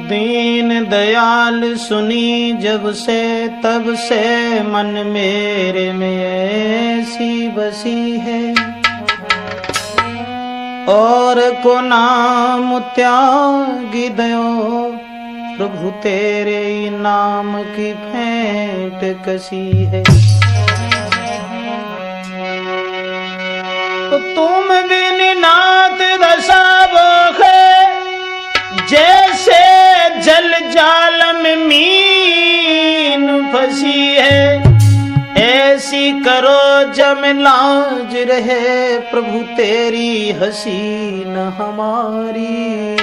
दीन दयाल सुनी जब से तब से मन मेरे में ऐसी बसी है, और को नाम त्यागी दयो प्रभु तेरे नाम की भेंट कसी है। तो तुम बिन नाथ दशा बोखे, जैसे जल जाल में मीन फंसी है, ऐसी करो जम लाज रहे प्रभु तेरी हंसी न हमारी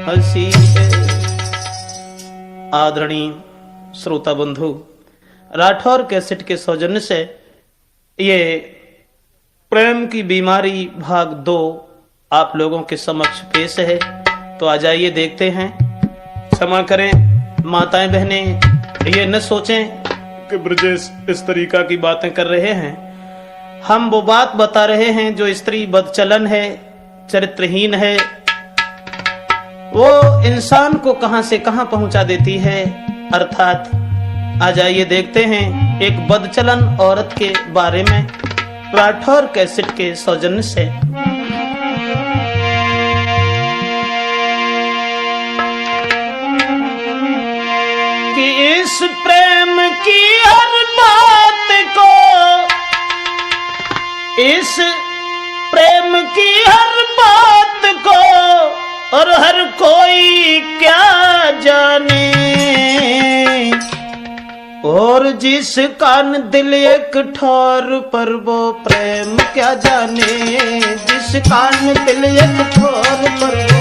हंसी है। आदरणीय श्रोता बंधु, राठौर कैसेट के सौजन्य से ये प्रेम की बीमारी भाग 2 आप लोगों के समक्ष पेश है। तो आ जाइए देखते हैं। क्षमा करें माताएं बहनें, ये न सोचें कि ब्रजेश इस तरीका की बातें कर रहे हैं। हम वो बात बता रहे हैं जो स्त्री बदचलन है, चरित्रहीन है, वो इंसान को कहां से कहां पहुंचा देती है। अर्थात आ जाइए देखते हैं एक बदचलन औरत के बारे में राठौर कैसेट के सौजन्य से। कि इस प्रेम की हर बात को, इस प्रेम की हर बात को और हर कोई क्या जाने, और जिस कान दिल एक ठोर पर वो प्रेम क्या जाने, जिस कान दिल एक ठोर पर वो।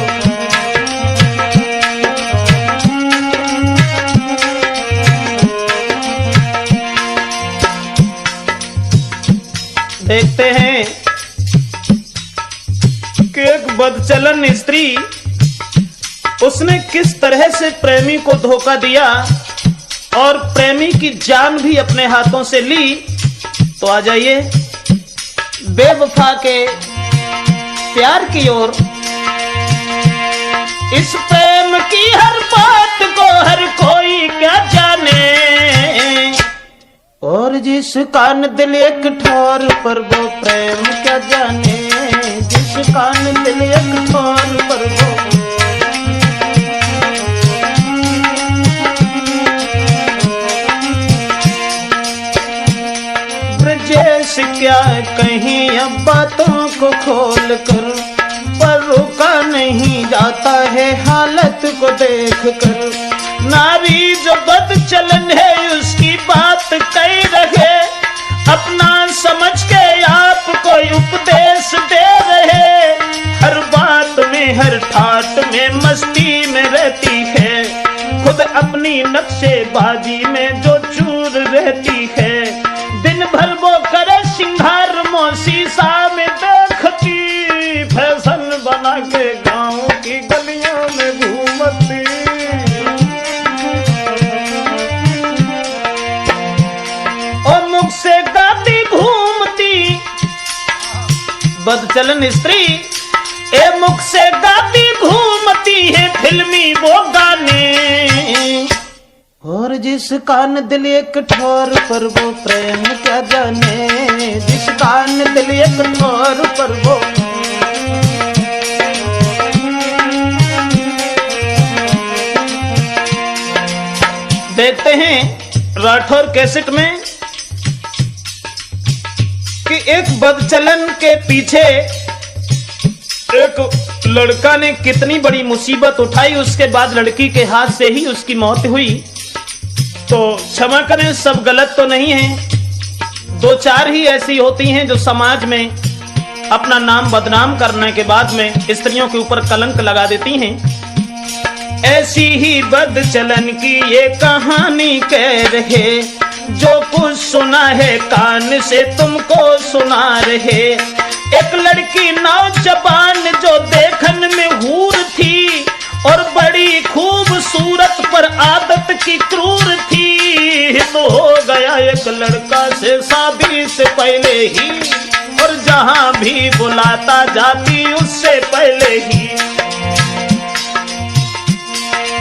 देखते हैं कि एक बदचलन स्त्री, उसने किस तरह से प्रेमी को धोखा दिया और प्रेमी की जान भी अपने हाथों से ली। तो आ जाइए बेवफा के प्यार की ओर। इस प्रेम की हर बात को हर कोई क्या जाने, और जिस कान दिल एक ठोर पर वो प्रेम क्या जाने, जिस कान दिल एक ठोर पर वो। ब्रजेश क्या कहीं अब बातों को खोल कर, पर रुका नहीं जाता है हालत को देख कर। नारी जो बदचलन है उसकी बात कही रहे, अपना समझ के आप कोई उपदेश दे रहे। हर बात में हर ठाट में मस्ती में रहती है, खुद अपनी नक्शेबाजी में जो चूर रहती है। दिन भर वो करे सिंगार मोसी सा में देखती, फैशन बना के गाँव की गलियों में घूमती। से गाती घूमती बदचलन स्त्री, ए मुख से गाती घूमती है फिल्मी वो गाने, और जिस कान दिल एक ठोर पर वो प्रेम क्या जाने, जिस कान दिल एक ठोर पर वो। देखते हैं राठौर कैसेट में कि एक बदचलन के पीछे एक लड़का ने कितनी बड़ी मुसीबत उठाई, उसके बाद लड़की के हाथ से ही उसकी मौत हुई। तो क्षमा करें, सब गलत तो नहीं है, 2-4 ही ऐसी होती हैं जो समाज में अपना नाम बदनाम करने के बाद में स्त्रियों के ऊपर कलंक लगा देती हैं। ऐसी ही बदचलन की ये कहानी कह रहे, जो कुछ सुना है कान से तुमको सुना रहे। एक लड़की नौजवान जो देखन में हूर थी, और बड़ी खूबसूरत पर आदत की क्रूर थी। तो हो गया एक लड़का से शादी से पहले ही, और जहां भी बुलाता जाती उससे पहले ही।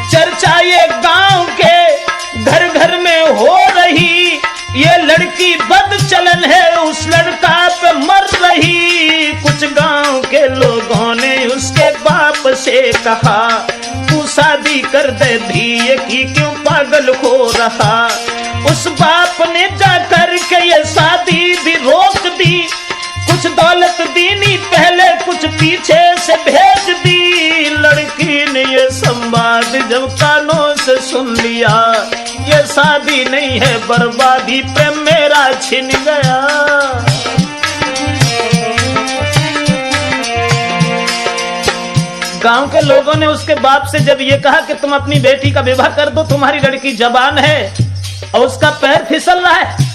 चर्चा चर्चा ये गांव के घर घर में हो रही, ये लड़की बदचलन है उस लड़का पे मर रही। कुछ गांव के लोगों ने उसके बाप से कहा, तू शादी कर दे धिये की, क्यों पागल हो रहा। उस बाप ने जाकर के ये शादी भी रोक दी, कुछ दौलत दीनी पहले कुछ पीछे से भेज दी। लड़की ने ये संवाद जब कानों से सुन लिया, ये शादी नहीं है बर्बादी, प्रेम मेरा छिन गया। गांव के लोगों ने उसके बाप से जब ये कहा कि तुम अपनी बेटी का विवाह कर दो, तुम्हारी लड़की जवान है और उसका पैर फिसल रहा है।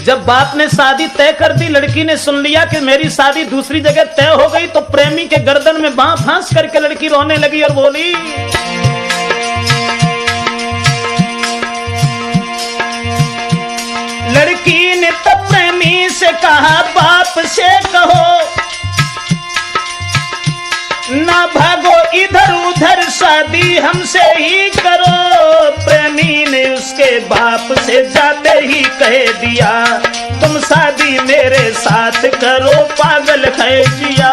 जब बाप ने शादी तय कर दी, लड़की ने सुन लिया कि मेरी शादी दूसरी जगह तय हो गई, तो प्रेमी के गर्दन में बांह फांस करके लड़की रोने लगी और बोली, लड़की ने तब प्रेमी से कहा, बाप से कहो ना भागो इधर उधर, शादी हमसे ही करो। प्रेमी ने उसके बाप से जाते ही कह दिया, तुम शादी मेरे साथ करो, पागल है जिया।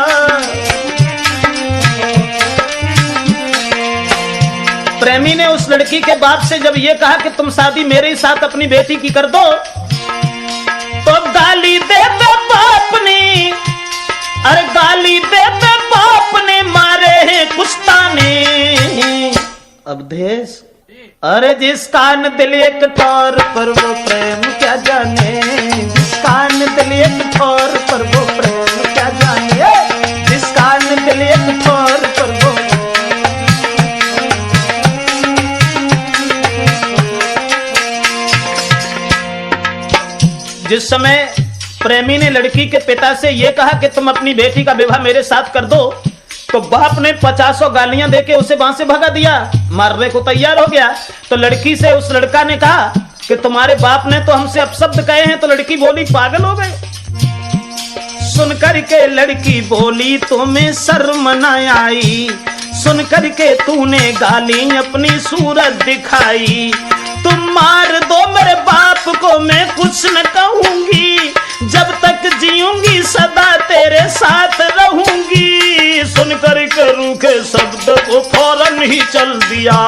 प्रेमी ने उस लड़की के बाप से जब ये कहा कि तुम शादी मेरे ही साथ अपनी बेटी की कर दो, तो गाली दे दो बाप ने, अरे गाली दे दो बाप ने, मारे हैं कुश्ताने। अब देश, अरे जिस कान दिल एक ठोर पर वो प्रेम क्या जाने, जिस कान दिल एक ठोर पर वो प्रेम क्या जाने, जिस कान दिल एक ठोर पर वो। जिस समय प्रेमी ने लड़की के पिता से यह कहा कि तुम अपनी बेटी का विवाह मेरे साथ कर दो, तो बाप ने 50 गालियां देके उसे वहां से भगा दिया, मारने को तैयार हो गया। तो लड़की से उस लड़का ने कहा कि तुम्हारे बाप ने तो हमसे अपशब्द कहे हैं। तो लड़की बोली, पागल हो गए। सुनकर के लड़की बोली, तुम्हें शर्म न आई, सुनकर के तूने गाली अपनी सूरत दिखाई। तुम मार दो मेरे बाप को, मैं कुछ न कहूंगी, जब तक जीऊंगी सदा तेरे साथ रहूंगी। सुनकर के रूखे शब्द को फौरन ही चल दिया,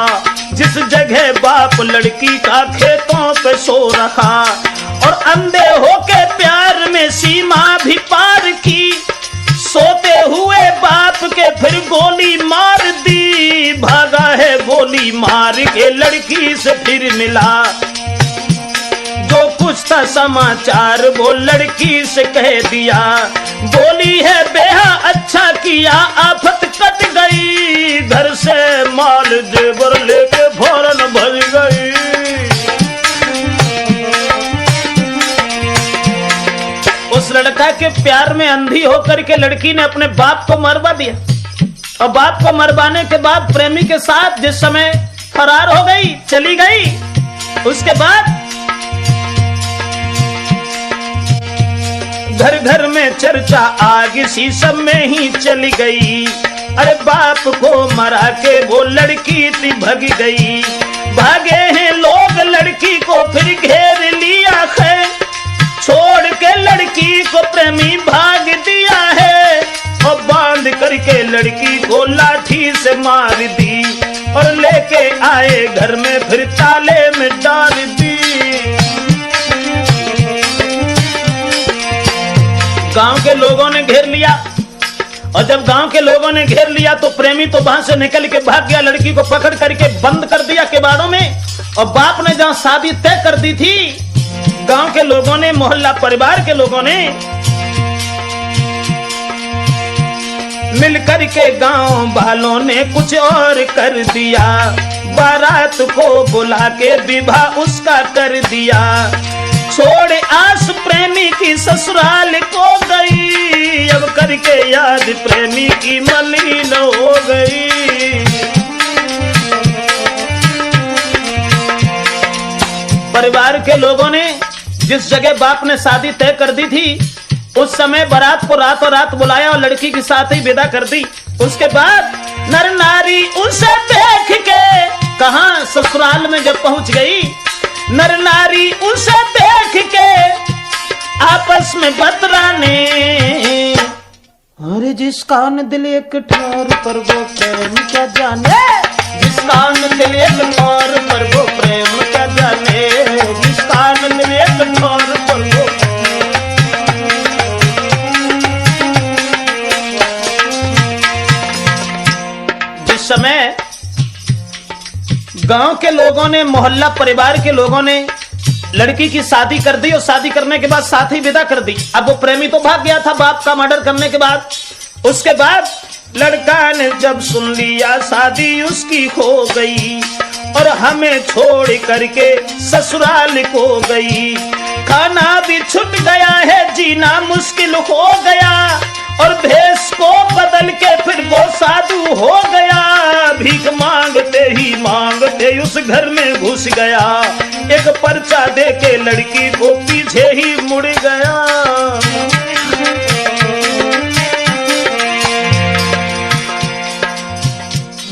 जिस जगह बाप लड़की का खेतों पे सो रखा, और अंधे होके प्यार में सीमा भी पार की। सोते हुए बाप के फिर गोली मार दी, भागा है गोली मार के लड़की से फिर मिला। जो कुछ था समाचार वो लड़की से कह दिया, बोली है बेहा अच्छा किया, आफत कट गई, घर से माल जेवर लेके फौरन भज गई। उस लड़का के प्यार में अंधी होकर के लड़की ने अपने बाप को मरवा दिया, और बाप को मरवाने के बाद प्रेमी के साथ जिस समय फरार हो गई, चली गई, उसके बाद घर घर में चर्चा आग सी सब में ही चली गई। अरे बाप को मरा के वो लड़की थी भग गई। भागे हैं लोग लड़की को फिर घेर लिया है, छोड़ के लड़की को प्रेमी भाग दिया है, और बांध करके लड़की को लाठी से मार दी, और लेके आए घर में फिर ताले में डाल दी। गांव के लोगों ने घेर लिया, और जब गांव के लोगों ने घेर लिया तो प्रेमी तो वहां से निकल के भाग गया। लड़की को पकड़ करके बंद कर दिया किवाड़ों में, और बाप ने जहां शादी तय कर दी थी, गांव के लोगों ने, मोहल्ला परिवार के लोगों ने मिलकर के गांव वालों ने कुछ और कर दिया। बारात को बुला के विवाह उसका कर दिया, छोड़ आस प्रेमी की ससुराल को गई। अब करके याद प्रेमी की मलिन हो गई। परिवार के लोगों ने जिस जगह बाप ने शादी तय कर दी थी, उस समय बारात को रातों रात बुलाया और लड़की के साथ ही विदा कर दी। उसके बाद नर नारी उसे देख के कहां ससुराल में जब पहुंच गई, नर नारी उसे देख के आपस में बतराने, अरे जिसका न दिल एक ठोर पर वो प्रेम क्या जाने, जिसका न दिल एक ठोर पर वो प्रेम क्या जाने, जिसका न दिल एक ठोर पर वो। जिस समय गांव के लोगों ने, मोहल्ला परिवार के लोगों ने लड़की की शादी कर दी और शादी करने के बाद साथ ही विदा कर दी। अब वो प्रेमी तो भाग गया था बाप का मर्डर करने के बाद। उसके बाद लड़का ने जब सुन लिया शादी उसकी हो गई और हमें छोड़ करके ससुराल को गई, खाना भी छूट गया है, जीना मुश्किल हो गया और भेष को बदल के फिर वो साधु हो गया, भीख मांगते ही मांगते उस घर में घुस गया, एक पर्चा दे के लड़की को पीछे ही मुड़ गया।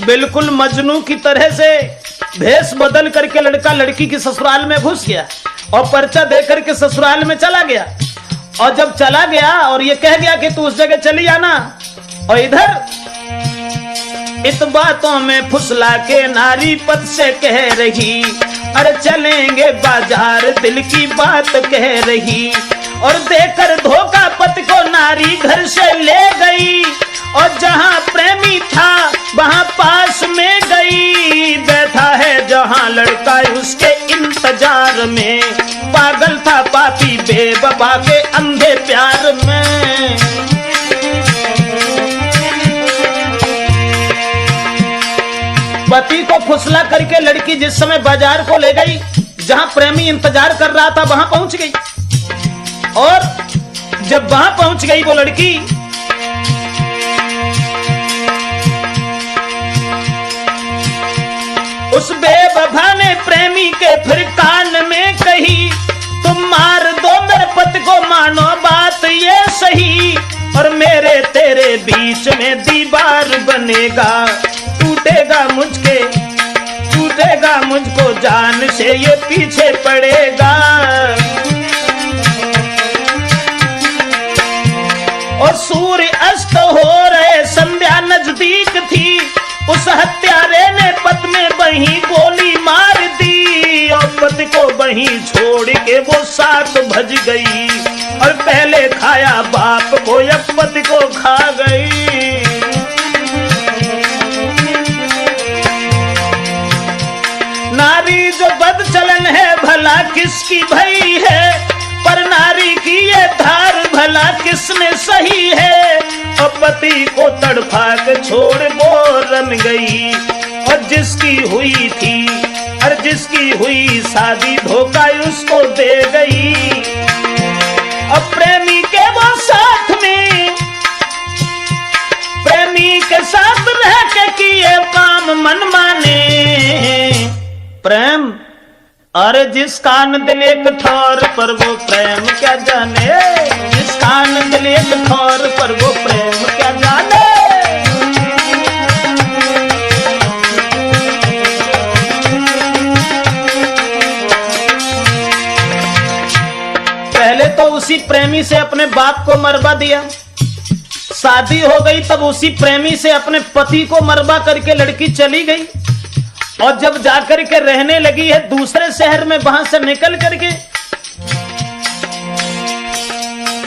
बिल्कुल मजनू की तरह से भेष बदल करके लड़का लड़की की ससुराल में घुस गया और पर्चा दे करके ससुराल में चला गया। और जब चला गया और ये कह गया कि तू उस जगह चली जाना, और इधर इत बातों में फुसला के नारी पद से कह रही, अरे चलेंगे बाजार दिल की बात कह रही, और देकर धोखा पति को नारी घर से ले गई और जहां प्रेमी था वहां पास में गई, बैठा है जहां लड़का उसके इंतजार में, पागल था पापी बेवफा के अंधे प्यार में। पति को फुसला करके लड़की जिस समय बाजार को ले गई, जहां प्रेमी इंतजार कर रहा था वहां पहुंच गई, और जब वहां पहुंच गई वो लड़की, उस बेवफा ने प्रेमी के फिर कान में कही, तुम मार दो मेरे पति को, मानो बात ये सही, और मेरे तेरे बीच में दीवार बनेगा, टूटेगा मुझको जान से ये पीछे पड़ेगा। और सूर्य अस्त हो रहे, संध्या नजदीक थी, उस हत्यारे ने पति में वहीं गोली मार दी और पति को वहीं छोड़ के वो साथ भज गई, और पहले खाया बाप को या पति को खा गई। नारी जो बदचलन है भला किसकी भई है, पर नारी की ये धार भला किसने सही है, और पति को तड़फा के छोड़ वो रम गई, और जिसकी हुई थी और जिसकी हुई शादी धोखा उसको दे गई, और प्रेमी के वो साथ में, प्रेमी के साथ रह के किए काम मन माने, प्रेम अरे जिस कान दिल एक ठोर पर वो प्रेम क्या जाने, जिस कान दिल एक ठोर पर वो प्रेम क्या जाने। पहले तो उसी प्रेमी से अपने बाप को मरवा दिया, शादी हो गई तब उसी प्रेमी से अपने पति को मरवा करके लड़की चली गई, और जब जाकर के रहने लगी है दूसरे शहर में, वहां से निकल करके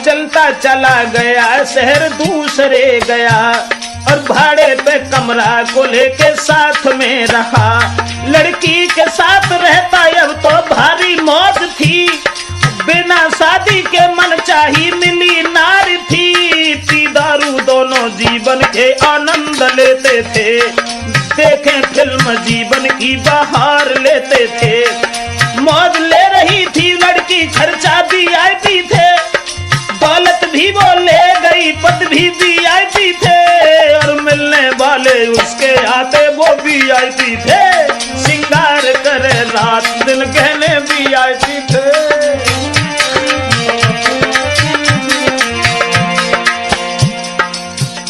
चलता चला गया शहर दूसरे गया, और भाड़े पे कमरा को लेके साथ में रहा, लड़की के साथ रहता अब तो भारी मौत थी, बिना शादी के मन चाही मिली नारी थी, पी दारू दोनों जीवन के आनंद लेते थे, देखें फिल्म जीवन की बहार लेते थे, मौज ले रही थी लड़की, खर्चा VIP थे, दौलत भी वो ले गई, पद भी VIP थे, और मिलने वाले उसके आते वो VIP थे, सिंगार करे रात दिन गहने VIP थे।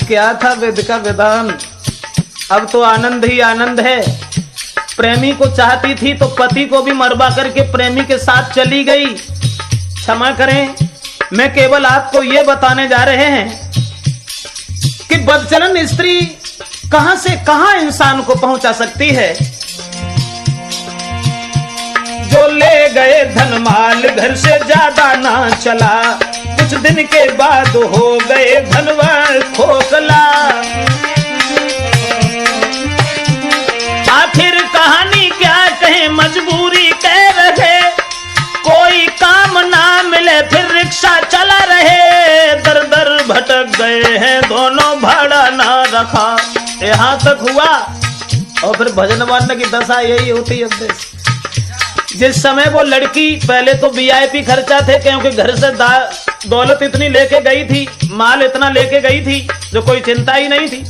क्या था वेद का विधान, अब तो आनंद ही आनंद है। प्रेमी को चाहती थी तो पति को भी मरवा करके प्रेमी के साथ चली गई। क्षमा करें, मैं केवल आपको यह बताने जा रहे हैं कि बदचलन स्त्री कहां से कहां इंसान को पहुंचा सकती है। जो ले गए धन माल घर से ज्यादा ना चला, कुछ दिन के बाद हो गए धनवान खोखला। आखिर कहानी क्या कहे, मजबूरी कह रहे, कोई काम ना मिले फिर रिक्शा चला रहे। दर दर भटक गए हैं दोनों, भाड़ा ना रखा। यहाँ तक हुआ और फिर भजन वाले की दशा यही होती है। जिस समय वो लड़की, पहले तो वीआईपी खर्चा थे क्योंकि घर से दौलत इतनी लेके गई थी, माल इतना लेके गई थी जो कोई चिंता ही नहीं थी।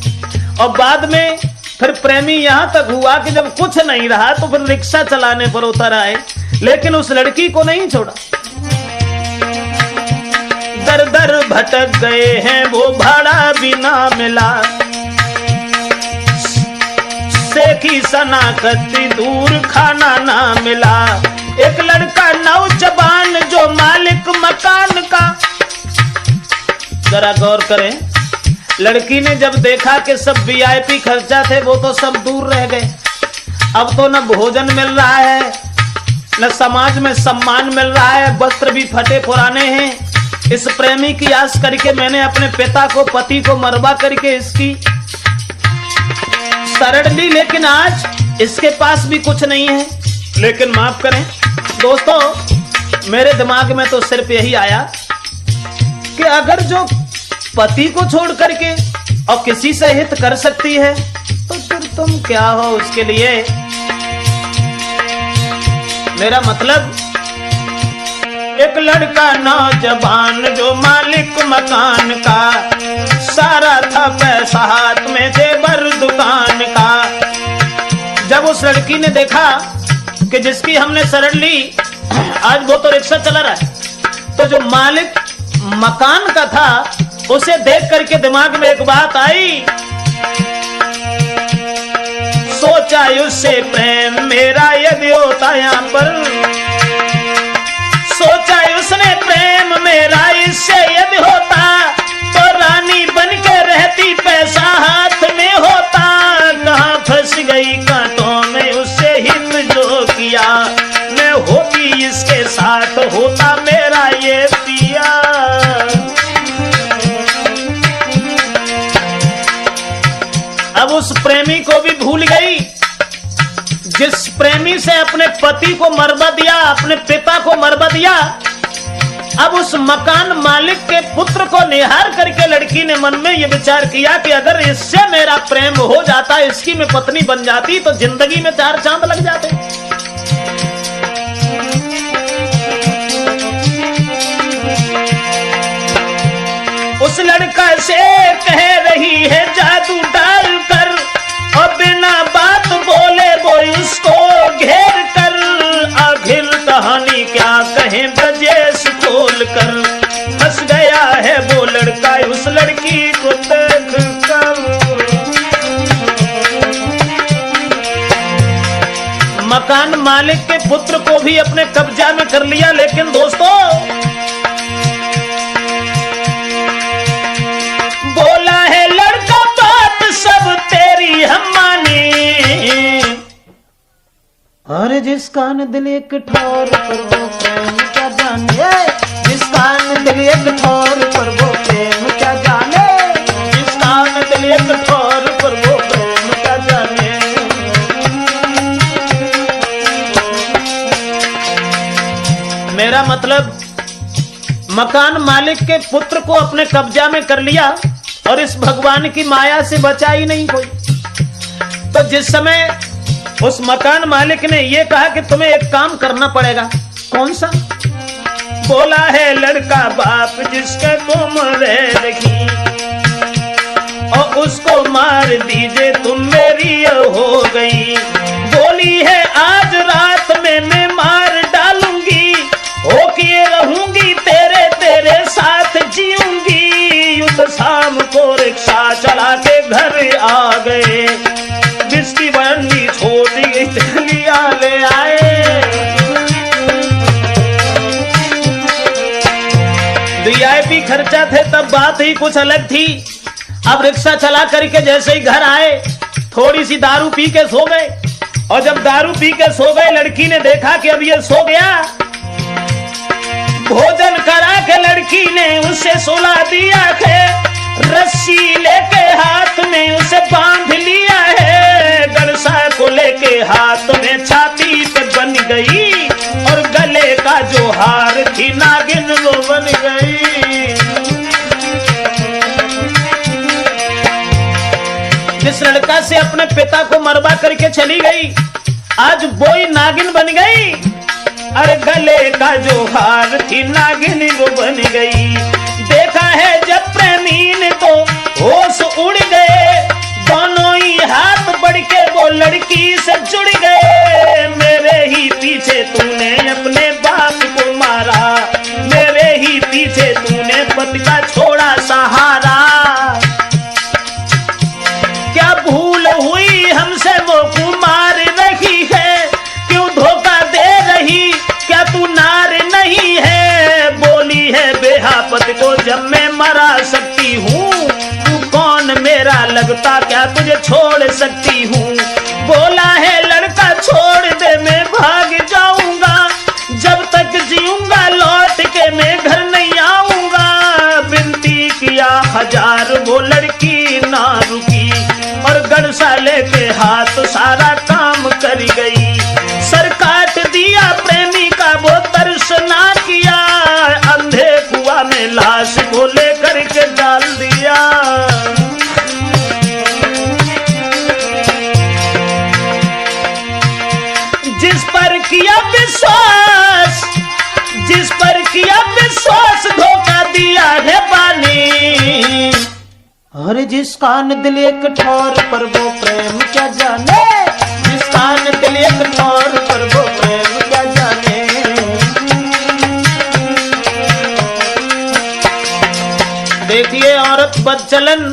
और बाद में फिर प्रेमी यहाँ तक हुआ कि जब कुछ नहीं रहा तो फिर रिक्शा चलाने पर उतर आए, लेकिन उस लड़की को नहीं छोड़ा। दर दर भटक गए हैं वो, भाड़ा भी ना मिला। सेखी सनाकती दूर, खाना ना मिला। एक लड़का नौजवान जो मालिक मकान का, जरा गौर करें, लड़की ने जब देखा कि सब वीआईपी खर्चा थे वो तो सब दूर रह गए, अब तो न भोजन मिल रहा है न समाज में सम्मान मिल रहा है, वस्त्र भी फटे पुराने हैं। इस प्रेमी की आस करके मैंने अपने पिता को, पति को मरवा करके इसकी शरण ली, लेकिन आज इसके पास भी कुछ नहीं है। लेकिन माफ करें दोस्तों, मेरे दिमाग में तो सिर्फ यही आया कि अगर जो पति को छोड़ करके और किसी से हित कर सकती है तो फिर तुम क्या हो उसके लिए। मेरा मतलब, एक लड़का नौजवान जो मालिक मकान का, सारा था पैसा हाथ में जेवर दुकान का। जब उस लड़की ने देखा कि जिसकी हमने शरण ली आज वो तो रिक्शा चला रहा है, तो जो मालिक मकान का था उसे देख करके दिमाग में एक बात आई। सोचा उससे प्रेम मेरा यदि होता यहाँ पर, सोचा उसने प्रेम मेरा इससे यदि होता तो रानी बन के रहती, पैसा हाथ में होता। कहाँ फंस गई कांटों में, उससे हित जो किया, मैं होती इसके साथ, होता मेरा ये पिया। अब उस प्रेमी को भी भूल गई जिस प्रेमी से अपने पति को मरवा दिया, अपने पिता को मरवा दिया। अब उस मकान मालिक के पुत्र को निहार करके लड़की ने मन में यह विचार किया कि अगर इससे मेरा प्रेम हो जाता, इसकी मैं पत्नी बन जाती तो जिंदगी में 4 चांद लग जाते। उस लड़का से कह रही है जादू डालकर, और बिना बात बोले वो उसको घेर कर। आखिर कहानी क्या कहें ब्रजेश खोल कर, फंस गया है वो लड़का उस लड़की को देख कर। मकान मालिक के पुत्र को भी अपने कब्जा में कर लिया, लेकिन दोस्तों बोला है लड़का बात सब तेरी हम माने। अरे जिसका न दिल एक ठोर पर वो प्रेम क्या जाने, जिसका न दिल एक ठोर पर वो प्रेम क्या जाने, जिसका न दिल एक ठोर पर वो प्रेम क्या जाने। मेरा मतलब, मकान मालिक के पुत्र को अपने कब्जा में कर लिया और इस भगवान की माया से बचा ही नहीं कोई। तो जिस समय उस मकान मालिक ने यह कहा कि तुम्हें एक काम करना पड़ेगा, कौन सा? बोला है लड़का बाप जिसके तुम रखी, और उसको मार दीजिए तुम मेरी हो गई। बोली है आज रात में मैं मार डालूंगी, होके रहूंगी तेरे तेरे साथ जीऊंगी। युद्ध शाम को रिक्शा चला के घर आ गए, बिस्की बन्नी छोटी तब बात ही कुछ अलग थी। अब रिक्शा चला करके जैसे ही घर आए, थोड़ी सी दारू पी के सो गए। और जब दारू पी के सो गए, लड़की ने देखा कि अब ये सो गया। भोजन करा के लड़की ने उसे सुला दिया है, रस्सी लेके हाथ में उसे बांध लिया है। गड़सा को लेके हाथ में छाती पे बन गई, और गले का जो हार थी नागिन वो बन गई। जिस लड़का से अपने पिता को मरवा करके चली गई, आज वही नागिन बन गई। अरे गले का जो हार थी नागिन वो बन गई। देखा है जब प्रेमी ने तो होश उड़ गए, दोनों ही हाथ बढ़ के वो लड़की से जुड़ गए। मेरे ही पीछे तूने अपने बाप को मारा, मेरे ही पीछे तूने पति का छोड़ा सहारा। क्या भूल हुई हमसे वो कुमार रही है, क्यों धोखा दे रही, क्या तू नार नहीं है। बोली है बेहापत को जब मैं मरा सकती हूँ, तू कौन मेरा लगता, क्या तुझे छोड़ सकती हूँ। बोला है लड़का छोड़ दे मैं भाग जाऊंगा, जब तक जीऊंगा लौट के मैं घर नहीं आऊंगा। विनती किया हजार वो लड़की ना रुकी, और गड़सा लेके हाथ सारा काम कर गई। सर काट दिया प्रेमी का वो तरस ना किया, अंधे कुआं में लाश को लेकर के डाल दिया। जिस पर किया विश्वास, जिस पर किया विश्वास, धोखा दिया है बानी। अरे जिस कान दिल एक ठौर पर वो प्रेम क्या जाने, जिस कान दिल एक ठौर पर वो प्रेम क्या जाने। देखिए औरत बदचलन,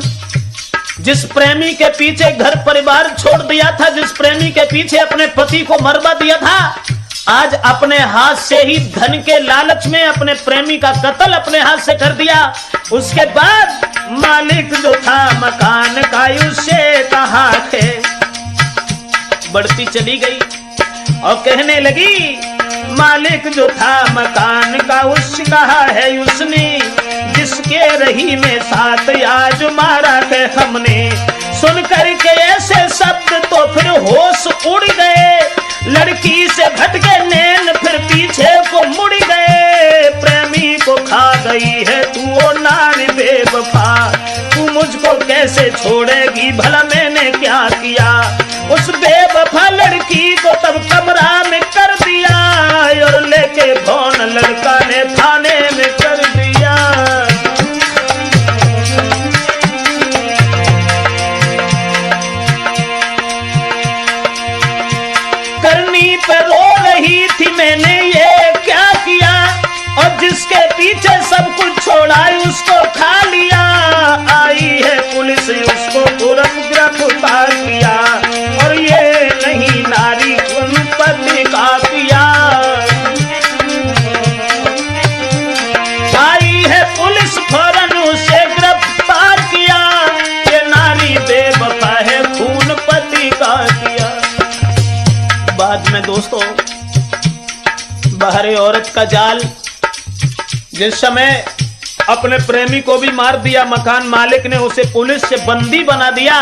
जिस प्रेमी के पीछे घर परिवार छोड़ दिया था, जिस प्रेमी के पीछे अपने पति को मरवा दिया था, आज अपने हाथ से ही धन के लालच में अपने प्रेमी का कत्ल अपने हाथ से कर दिया। उसके बाद मालिक जो था मकान का उससे कहा थे, बढ़ती चली गई और कहने लगी, मालिक जो था मकान का उससे कहा है उसने, जिसके रही में साथ आज मारा है हमने। सुन करके ऐसे शब्द तो फिर होश उड़ गए, लड़की से भटके नैन फिर पीछे को मुड़ गए। प्रेमी को खा गई है तू ओ नारी बेवफा, तू मुझको कैसे छोड़ेगी, भला मैंने क्या किया। उस बेवफा लड़की को तब कमरा में कर दिया, और लेके फोन लड़का ने थाने में कर दिया। करनी पे रो रही थी मैंने ये क्या किया, और जिसके पीछे सब कुछ छोड़ा उसको खा लिया। आई है पुलिस उसको तुरंत गिरफ्तार किया, और ये नहीं नारी पति का पिया। आई है पुलिस फौरन उसे गिरफ्तार किया, ये नारी बेवफा है खून पति का किया। बाद में दोस्तों बाहरी औरत का जाल, जिस समय अपने प्रेमी को भी मार दिया, मकान मालिक ने उसे पुलिस से बंदी बना दिया।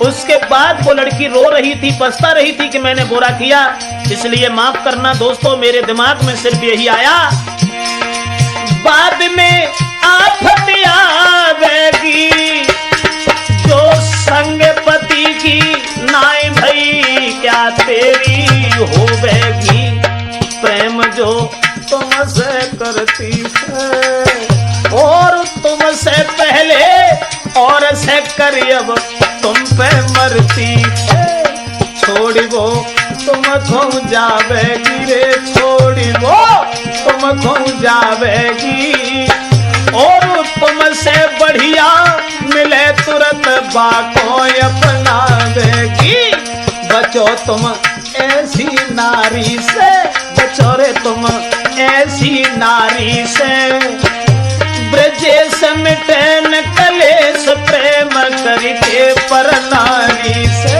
उसके बाद वो लड़की रो रही थी, पछता रही थी कि मैंने बुरा किया, इसलिए माफ करना दोस्तों। मेरे दिमाग में सिर्फ यही आया, बाद में आफत आवेगी जो संग पति की नाई भई क्या तेरी होवेगी। प्रेम जो तुमसे करती है और तुमसे पहले और से करी अब तुम पे मरती है। छोड़ी वो तुम खो जावेगी रे, छोड़ी वो तुम खो जावेगी, और तुमसे बढ़िया मिले तुरंत बाको अपना देगी। बचो तुम ऐसी नारी से, बचो रे तुम ऐसी नारी से, ब्रजेश मिटे रस प्रेम करके पर नारी से